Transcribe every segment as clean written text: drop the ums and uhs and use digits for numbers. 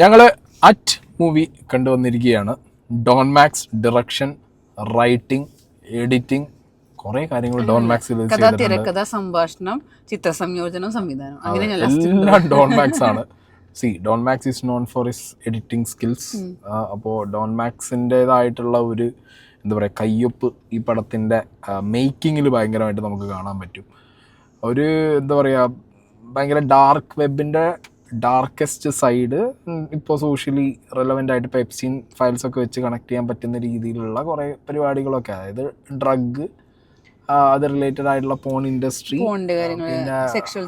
ഞങ്ങൾ അറ്റ് മൂവി കണ്ടുവന്നിരിക്കുകയാണ്. Don Max direction, writing, editing, കുറെ കാര്യങ്ങൾ ഡോൺ മാക്സിൽ തിരക്കഥ, സംഭാഷണം, ചിത്രസംയോജനം, സംവിധാനം, അങ്ങനെ എല്ലാം ഡോൺ മാക്സ് ആണ്. Don Max is known for his editing skills. അപ്പോൾ ഡോൺ മാക്സിൻ്റെതായിട്ടുള്ള ഒരു എന്താ പറയുക കയ്യൊപ്പ് ഈ പടത്തിൻ്റെ മേക്കിങ്ങിൽ ഭയങ്കരമായിട്ട് നമുക്ക് കാണാൻ പറ്റും. ഒരു എന്താ പറയുക ഭയങ്കര ഡാർക്ക് വെബിൻ്റെ ഡാർക്കസ്റ്റ് സൈഡ് ഇപ്പോൾ സോഷ്യലി റെലവൻ്റ് ആയിട്ട് ഇപ്പോൾ എപ്സ്റ്റീൻ ഫയൽസൊക്കെ വെച്ച് കണക്ട് ചെയ്യാൻ പറ്റുന്ന രീതിയിലുള്ള കുറേ പരിപാടികളൊക്കെ, അതായത് ഡ്രഗ്, അത് റിലേറ്റഡ് ആയിട്ടുള്ള പോൺ ഇൻഡസ്ട്രി, പിന്നെ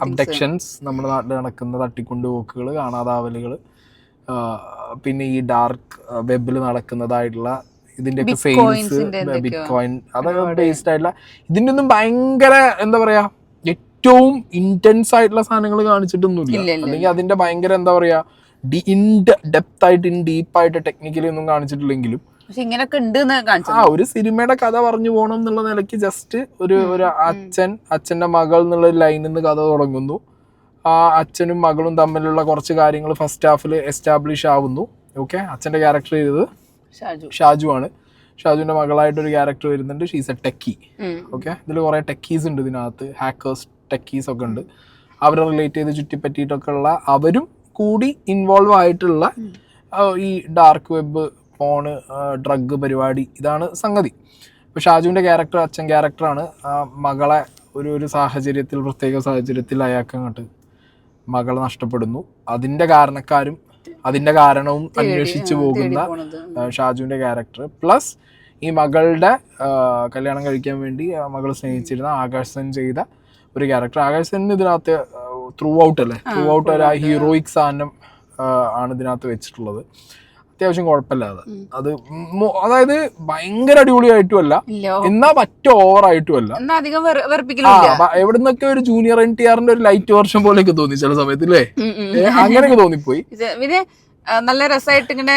അബ്ഡക്ഷൻസ്, നമ്മുടെ നാട്ടിൽ നടക്കുന്ന തട്ടിക്കൊണ്ടുപോക്കുകൾ, കാണാതാവലുകൾ, പിന്നെ ഈ ഡാർക്ക് വെബിൽ നടക്കുന്നതായിട്ടുള്ള ഇതിൻ്റെയൊക്കെ സെയിൽസ്, ബിറ്റ് കോയിൻ, അതൊക്കെ ബേസ്ഡ് ആയിട്ടുള്ള ഇതിൻ്റെ ഒന്നും ഭയങ്കര എന്താ പറയുക ഏറ്റവും ഇന്റൻസ് ആയിട്ടുള്ള സാധനങ്ങൾ കാണിച്ചിട്ടൊന്നുമില്ല. അല്ലെങ്കിൽ അതിന്റെ ഭയങ്കര എന്താ പറയാ ഡെപ്ത് ആയിട്ട് ഡീപ്പായിട്ട് ടെക്നിക്കലി ഒന്നും കാണിച്ചിട്ടില്ലെങ്കിലും ഒരു സിനിമയുടെ കഥ പറഞ്ഞു പോകണം എന്നുള്ള നിലയ്ക്ക് ജസ്റ്റ് ഒരു അച്ഛന്റെ മകൾ എന്നുള്ള ലൈനിൽ നിന്ന് കഥ തുടങ്ങുന്നു. ആ അച്ഛനും മകളും തമ്മിലുള്ള കുറച്ച് കാര്യങ്ങൾ ഫസ്റ്റ് ഹാഫിൽ എസ്റ്റാബ്ലിഷ് ആവുന്നു. ഓക്കെ, അച്ഛന്റെ ക്യാരക്ടർ ചെയ്തത് ഷാജു ആണ്. ഷാജുവിന്റെ മകളായിട്ടൊരു ക്യാരക്ടർ വരുന്നുണ്ട്, ഷീസ് എ ടെക്കി. ഓക്കെ, ഇതിൽ കുറെ ടെക്കീസ് ഉണ്ട് ഇതിനകത്ത്, ഹാക്കേഴ്സ്, ടെക്കീസ് ഒക്കെ ഉണ്ട്. അവരെ റിലേറ്റ് ചെയ്ത് ചുറ്റിപ്പറ്റിയിട്ടൊക്കെ ഉള്ള അവരും കൂടി ഇൻവോൾവ് ആയിട്ടുള്ള ഈ ഡാർക്ക് വെബ്, ഫോണ്, ഡ്രഗ് പരിപാടി, ഇതാണ് സംഗതി. ഇപ്പോൾ ഷാജുവിൻ്റെ ക്യാരക്ടർ അച്ഛൻ ക്യാരക്ടറാണ്. മകളെ ഒരു സാഹചര്യത്തിൽ, പ്രത്യേക സാഹചര്യത്തിൽ അയാൾക്ക് അങ്ങോട്ട് മകളെ നഷ്ടപ്പെടുന്നു. അതിൻ്റെ കാരണക്കാരും അതിൻ്റെ കാരണവും അന്വേഷിച്ചു പോകുന്ന ഷാജുവിൻ്റെ ക്യാരക്ടർ, പ്ലസ് ഈ മകളുടെ കല്യാണം കഴിക്കാൻ വേണ്ടി മകൾ സ്നേഹിച്ചിരുന്ന ആകാശ് സെൻ ചെയ്ത ഒരു ക്യാരക്ടർ. ആകാശ് സെൻ ഇതിനകത്ത് ത്രൂ ഔട്ട് ഒരു ഹീറോയിക് സാധനം ആണ് ഇതിനകത്ത് വെച്ചിട്ടുള്ളത്. അത്യാവശ്യം കുഴപ്പമില്ലാതെ അത്, അതായത് ഭയങ്കര അടിപൊളിയായിട്ടും അല്ല, എന്നാ മറ്റേ ഓവറായിട്ടും അല്ല, എവിടെ നിന്നൊക്കെ ഒരു ജൂനിയർ NTRന്റെ ഒരു ലൈറ്റ് വേർഷൻ പോലെയൊക്കെ തോന്നി ചില സമയത്തില്ലേ, അങ്ങനെയൊക്കെ തോന്നിപ്പോയി. നല്ല രസമായിട്ട് ഇങ്ങനെ.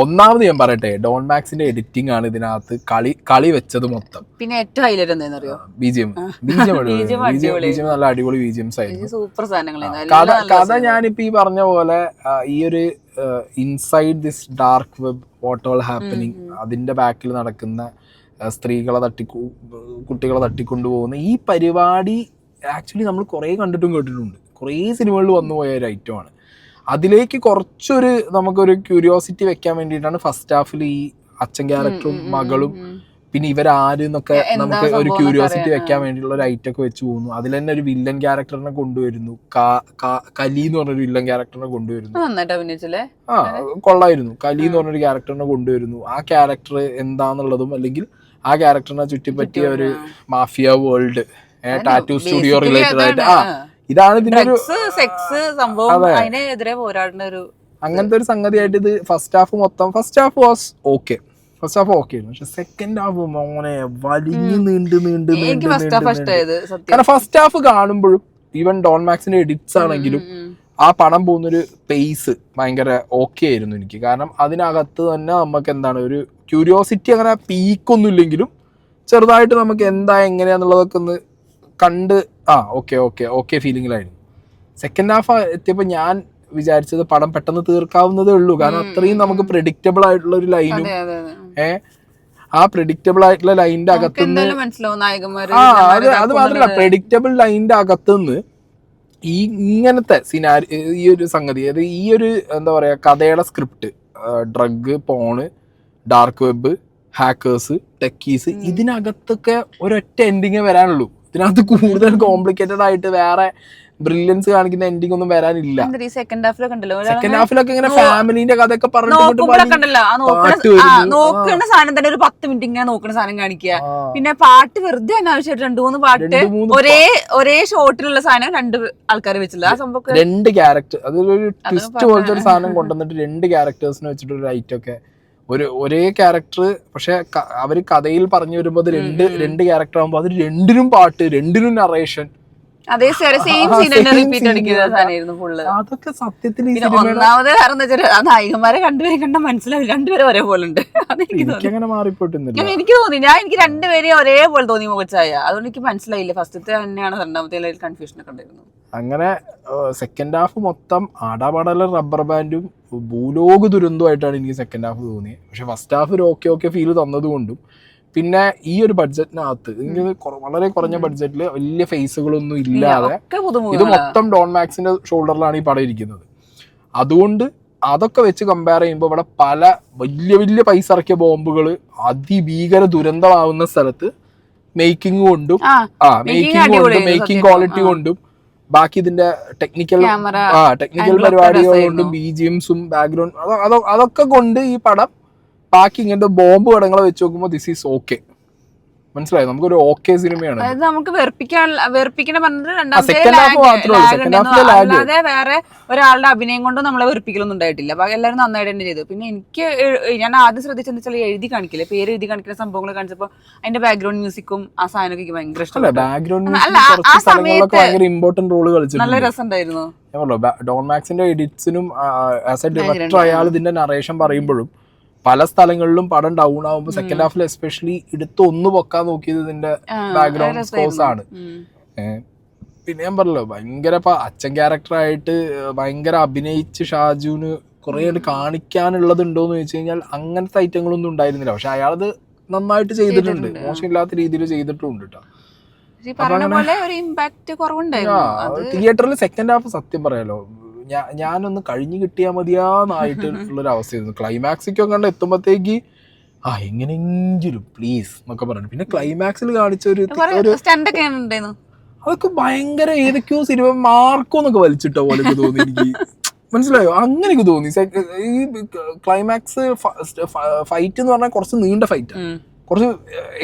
ഒന്നാമത് ഞാൻ പറയട്ടെ, ഡോൺ മാക്സിന്റെ എഡിറ്റിംഗ് ആണ് ഇതിനകത്ത് കളി വെച്ചത് മൊത്തം. പിന്നെ ഏറ്റവും ഹൈലൈറ്റ് എന്താണെന്നറിയോ, ബിജിഎം നല്ല അടിപൊളി ബിജിഎംസ് ആയിരുന്നു, സൂപ്പർ സാധനങ്ങൾ. കഥ ഞാനിപ്പോ ഈ പറഞ്ഞ പോലെ ഈ ഒരു inside this dark web what all happening, അതിന്റെ ബാക്കിൽ നടക്കുന്ന സ്ത്രീകളെ കുട്ടികളെ തട്ടിക്കൊണ്ടുപോകുന്ന ഈ പരിപാടി ആക്ച്വലി നമ്മൾ കുറേ കണ്ടിട്ടും കേട്ടിട്ടുണ്ട്, കുറേ സിനിമകളിൽ വന്നുപോയ ഒരു ഐറ്റമാണ്. അതിലേക്ക് കുറച്ചൊരു നമുക്കൊരു ക്യൂരിയോസിറ്റി വെക്കാൻ വേണ്ടിയിട്ടാണ് ഫസ്റ്റ് ഹാഫിൽ ഈ അച്ഛൻ ക്യാരക്ടറും മകളും പിന്നെ ഇവരാരെന്നൊക്കെ നമുക്ക് ഒരു ക്യൂരിയോസിറ്റി വെക്കാൻ വേണ്ടിയുള്ള ഒരു ഐറ്റം ഒക്കെ വെച്ച് പോകുന്നു. അതിൽ തന്നെ ഒരു വില്ലൻ ക്യാരക്ടറിനെ കൊണ്ടുവരുന്നു, കലി എന്ന് പറഞ്ഞൊരു വില്ലൻ ക്യാരക്ടറിനെ കൊണ്ടുവരുന്നു. കൊള്ളായിരുന്നു. കലി എന്ന് പറഞ്ഞൊരു ക്യാരക്ടറിനെ കൊണ്ടുവരുന്നു. ആ ക്യാരക്ടർ എന്താന്നുള്ളതും അല്ലെങ്കിൽ ആ ക്യാരക്ടറിനെ ചുറ്റിപ്പറ്റിയ ഒരു mafia world, tattoo studio related ആയിട്ട് ഇതാണ് ഇതിന്റെ ഒരു അങ്ങനത്തെ ഒരു സംഗതിയായിട്ട് ഇത് ഫസ്റ്റ് ഹാഫ് മൊത്തം. ഫസ്റ്റ് ഹാഫ് വാസ് ഓക്കെ, പക്ഷെ സെക്കൻഡ് ഹാഫ് മോനെ വലിഞ്ഞ് നീണ്ട് കാരണം ഫസ്റ്റ് ഹാഫ് കാണുമ്പോഴും ഈവൻ ഡോൺ മാക്സിന്റെ എഡിറ്റ്സ് ആണെങ്കിലും ആ പടം പോകുന്നൊരു പേസ് ഭയങ്കര ഓക്കെ ആയിരുന്നു എനിക്ക്. കാരണം അതിനകത്ത് തന്നെ നമുക്ക് എന്താണ് ഒരു ക്യൂരിയോസിറ്റി, അങ്ങനെ പീക്കൊന്നും ഇല്ലെങ്കിലും ചെറുതായിട്ട് നമുക്ക് എന്താ എങ്ങനെയാന്നുള്ളതൊക്കെ ഒന്ന് കണ്ട് ഓക്കെ ഫീലിങ്ങിലായിരുന്നു. സെക്കൻഡ് ഹാഫ് എത്തിയപ്പോൾ ഞാൻ വിചാരിച്ചത് പടം പെട്ടെന്ന് തീർക്കാവുന്നതേ ഉള്ളൂ. കാരണം അത്രയും നമുക്ക് പ്രെഡിക്റ്റബിൾ ആയിട്ടുള്ള ഒരു ലൈനും ആ പ്രെഡിക്റ്റബിൾ ആയിട്ടുള്ള ലൈനിന്റെ അകത്തുനിന്ന് അത് മാത്രമല്ല പ്രെഡിക്റ്റബിൾ ലൈനിന്റെ അകത്തുനിന്ന് ഈ ഇങ്ങനത്തെ ഈ ഒരു സംഗതി, അതായത് ഈ ഒരു എന്താ പറയാ കഥയുടെ സ്ക്രിപ്റ്റ്, ഡ്രഗ്, പോണ്, ഡാർക്ക് വെബ്, ഹാക്കേഴ്സ്, ടെക്കീസ്, ഇതിനകത്തൊക്കെ ഒരൊറ്റ എൻഡിങ്ങേ വരാനുള്ളൂ. ഇതിനകത്ത് കൂടുതൽ കോംപ്ലിക്കേറ്റഡ് ആയിട്ട് വേറെ ബ്രില്യൻസ് കാണിക്കുന്ന എൻഡിങ് ഒന്നും വരാനില്ല. സെക്കൻഡ് ഹാഫിലൊക്കെ ഇങ്ങനെ ഫാമിലിന്റെ കഥയൊക്കെ നോക്കുന്ന സാധനം തന്നെ ഒരു 10 മിനിറ്റ് ഇങ്ങനെ നോക്കുന്ന സാധനം കാണിക്കുക. പിന്നെ പാട്ട് വെറുതെ അനാവശ്യമായിട്ട് 2-3 പാട്ട് ഒരേ ഷോട്ടിലുള്ള സാധനം 2 ആൾക്കാരെ വെച്ചില്ല. ആ സംഭവം 2 ക്യാരക്ടർ, അതൊരു ട്വിസ്റ്റ് പോലത്തെ ഒരു സാധനം കൊണ്ടുവന്നിട്ട് 2 ക്യാരക്ടേഴ്സിനെ വെച്ചിട്ട് ഒരു ഐറ്റൊക്കെ ഒരേ ക്യാരക്ടർ, പക്ഷെ അവര് കഥയിൽ പറഞ്ഞു വരുമ്പോ അത് രണ്ട് ക്യാരക്ടർ ആകുമ്പോ അത് രണ്ടിനും പാട്ട്, രണ്ടിനും നറേഷൻ, അതൊക്കെ സത്യത്തിൽ ഒന്നാമത് നായികന്മാരെ രണ്ടുപേരും കണ്ടാൽ മനസ്സിലാവില്ല, രണ്ടുപേരും ഒരേപോലെ ഉണ്ട്. അങ്ങനെ മാറിപ്പോയിട്ടൊന്നുമില്ല. എനിക്ക് തോന്നി, എനിക്ക് രണ്ടുപേരെയും ഒരേപോലെ തോന്നി മുഖച്ചായ. അതുകൊണ്ട് എനിക്ക് മനസ്സിലായില്ല ഫസ്റ്റത്തെ തന്നെയാണ് രണ്ടാമത്തെ കൺഫ്യൂഷൻ ഒക്കെ ഉണ്ടായിരുന്നു. അങ്ങനെ സെക്കൻഡ് ഹാഫ് മൊത്തം ആടാപാടല റബ്ബർ ബാൻഡും ഭൂലോക ദുരന്തമായിട്ടാണ് എനിക്ക് സെക്കൻഡ് ഹാഫ് തോന്നിയത്. പക്ഷെ ഫസ്റ്റ് ഹാഫ് ഒരു ഓക്കെ ഫീൽ തന്നതുകൊണ്ടും പിന്നെ ഈ ഒരു ബഡ്ജറ്റിനകത്ത് വളരെ കുറഞ്ഞ ബഡ്ജറ്റിൽ വലിയ ഫേസുകളൊന്നും ഇല്ലാതെ ഇത് മൊത്തം ഡോൺ മാക്സിന്റെ ഷോൾഡറിലാണ് ഈ പടം ഇരിക്കുന്നത്. അതുകൊണ്ട് അതൊക്കെ വെച്ച് കമ്പയർ ചെയ്യുമ്പോൾ ഇവിടെ പല വലിയ പൈസ ഇറക്കിയ ബോംബുകൾ അതിഭീകര ദുരന്തമാവുന്ന സ്ഥലത്ത് മേക്കിംഗ് കൊണ്ടും മേക്കിംഗ് ക്വാളിറ്റി കൊണ്ടും ബാക്കി ഇതിന്റെ ടെക്നിക്കൽ പരിപാടികൾ കൊണ്ടും BGMസും ബാക്ക്ഗ്രൗണ്ട് അതൊക്കെ കൊണ്ട് ഈ പടം ബാക്കി ഇങ്ങനത്തെ ബോംബ് പടങ്ങളെ വെച്ച് നോക്കുമ്പോൾ ദിസ് ഈസ് ഓക്കെ. മനസ്സിലായോ? നമുക്കൊരു ഓക്കെ സിനിമയാണ്. അതായത് നമുക്ക് വെറുപ്പിക്കണ പറഞ്ഞത് അല്ലാതെ വേറെ ഒരാളുടെ അഭിനയം കൊണ്ടും നമ്മളെ വെറുപ്പിക്കലൊന്നും ഉണ്ടായിട്ടില്ല. അപ്പൊ എല്ലാവരും നന്നായിട്ട് തന്നെ ചെയ്തു. പിന്നെ ഞാൻ ആദ്യം ശ്രദ്ധിച്ചെന്ന് വെച്ചാൽ എഴുതി കാണിക്കില്ലേ, പേര് എഴുതി കാണിക്കുന്ന സംഭവങ്ങൾ കാണിച്ചപ്പോ അതിന്റെ ബാക്ക്ഗ്രൗണ്ട് മ്യൂസിക്കും ആ സാധനമൊക്കെ എനിക്ക് ഭയങ്കര ഇഷ്ടമാണ്. ഇമ്പോർട്ടന്റ് റോള് കളിച്ചു. നല്ല രസമുണ്ടായിരുന്നു. ഡോൺ മാക്സിന്റെ എഡിറ്റ്സിനും ആസ് എ ഡയറക്ടർ അയാൾ ഇതിന്റെ നറേഷൻ പറയുമ്പോഴും പല സ്ഥലങ്ങളിലും പടം ഡൗൺ ആവുമ്പോൾ സെക്കൻഡ് ഹാഫിൽ എസ്പെഷ്യലി എടുത്ത് ഒന്ന് പൊക്കാൻ നോക്കിയത് ഇതിന്റെ ബാക്ക്ഗ്രൗണ്ട് സ്കോഴ്സ് ആണ്. പിന്നെ ഞാൻ പറഞ്ഞല്ലോ ഭയങ്കര അച്ഛൻ ക്യാരക്ടറായിട്ട് ഭയങ്കര അഭിനയിച്ച് ഷാജുവിന് കുറെ കാണിക്കാനുള്ളത് ഉണ്ടോന്ന് ചോദിച്ചു കഴിഞ്ഞാൽ അങ്ങനത്തെ ഐറ്റങ്ങളൊന്നും ഉണ്ടായിരുന്നില്ല. പക്ഷെ അയാളത് നന്നായിട്ട് ചെയ്തിട്ടുണ്ട്, മോശമില്ലാത്ത രീതിയിൽ ചെയ്തിട്ടുണ്ട് കേട്ടോ. തിയേറ്ററിൽ സെക്കൻഡ് ഹാഫ് സത്യം പറയാലോ ഞാനൊന്ന് കഴിഞ്ഞു കിട്ടിയാൽ മതിയാന്നായിട്ട് ഉള്ളൊരു അവസ്ഥയായിരുന്നു. ക്ലൈമാക്സിക്കൊക്കെ കണ്ട് എത്തുമ്പോഴത്തേക്ക് എങ്ങനെയെങ്കിലും പ്ലീസ് എന്നൊക്കെ പറഞ്ഞു. പിന്നെ ക്ലൈമാക്സിൽ കാണിച്ച ഒരു അതൊക്കെ ഭയങ്കര ഏതൊക്കെയോ സിനിമ മാർക്കോ എന്നൊക്കെ വലിച്ചിട്ട പോലെ തോന്നി എനിക്ക്. മനസ്സിലായോ? അങ്ങനെയൊക്കെ തോന്നി. ഈ ക്ലൈമാക്സ് ഫൈറ്റ് എന്ന് പറഞ്ഞാൽ കുറച്ച് നീണ്ട ഫൈറ്റാണ്, കുറച്ച്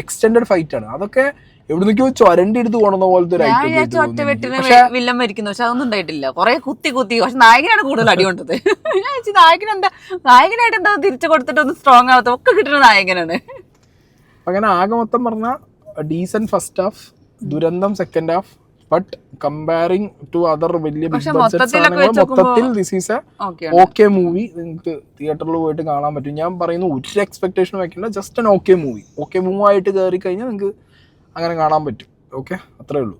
എക്സ്റ്റെൻഡഡ് ഫൈറ്റാണ്. അതൊക്കെ എവിടുന്നൊക്കെയോ ചൊരണ്ടി എടുത്ത് കൊണ്ടുവന്ന പോലത്തെ ഒരു വില്ലൻ മരിക്കുന്നു. പക്ഷെ അതൊന്നും ഉണ്ടായിട്ടില്ല. കുറെ കുത്തി പക്ഷെ നായകനാണ് കൂടുതൽ അടി കൊണ്ടത്. നായകനായിട്ട് എന്താ തിരിച്ചു കൊടുത്തിട്ടൊന്നും സ്ട്രോങ് ആവാത്ത ഒക്കെ കിട്ടുന്ന നായകനാണ്. അങ്ങനെ ആകെ മൊത്തം പറഞ്ഞ ഡീസന്റ് ഫസ്റ്റ് ഹാഫ്, ദുരന്തം second half. But comparing to other വലിയ ബിഗ് ബഡ്ജറ്റ് സാധനങ്ങൾ മൊത്തത്തിൽ this is a okay movie. നിങ്ങൾക്ക് തിയേറ്ററിൽ പോയിട്ട് കാണാൻ പറ്റും. ഞാൻ പറയുന്നു ഒരു എക്സ്പെക്ടേഷൻ വെക്കില്ല, just N okay movie. Okay move ആയിട്ട് കയറി കഴിഞ്ഞാൽ നിങ്ങൾക്ക് അങ്ങനെ കാണാൻ പറ്റും. ഓക്കെ, അത്രേ ഉള്ളൂ.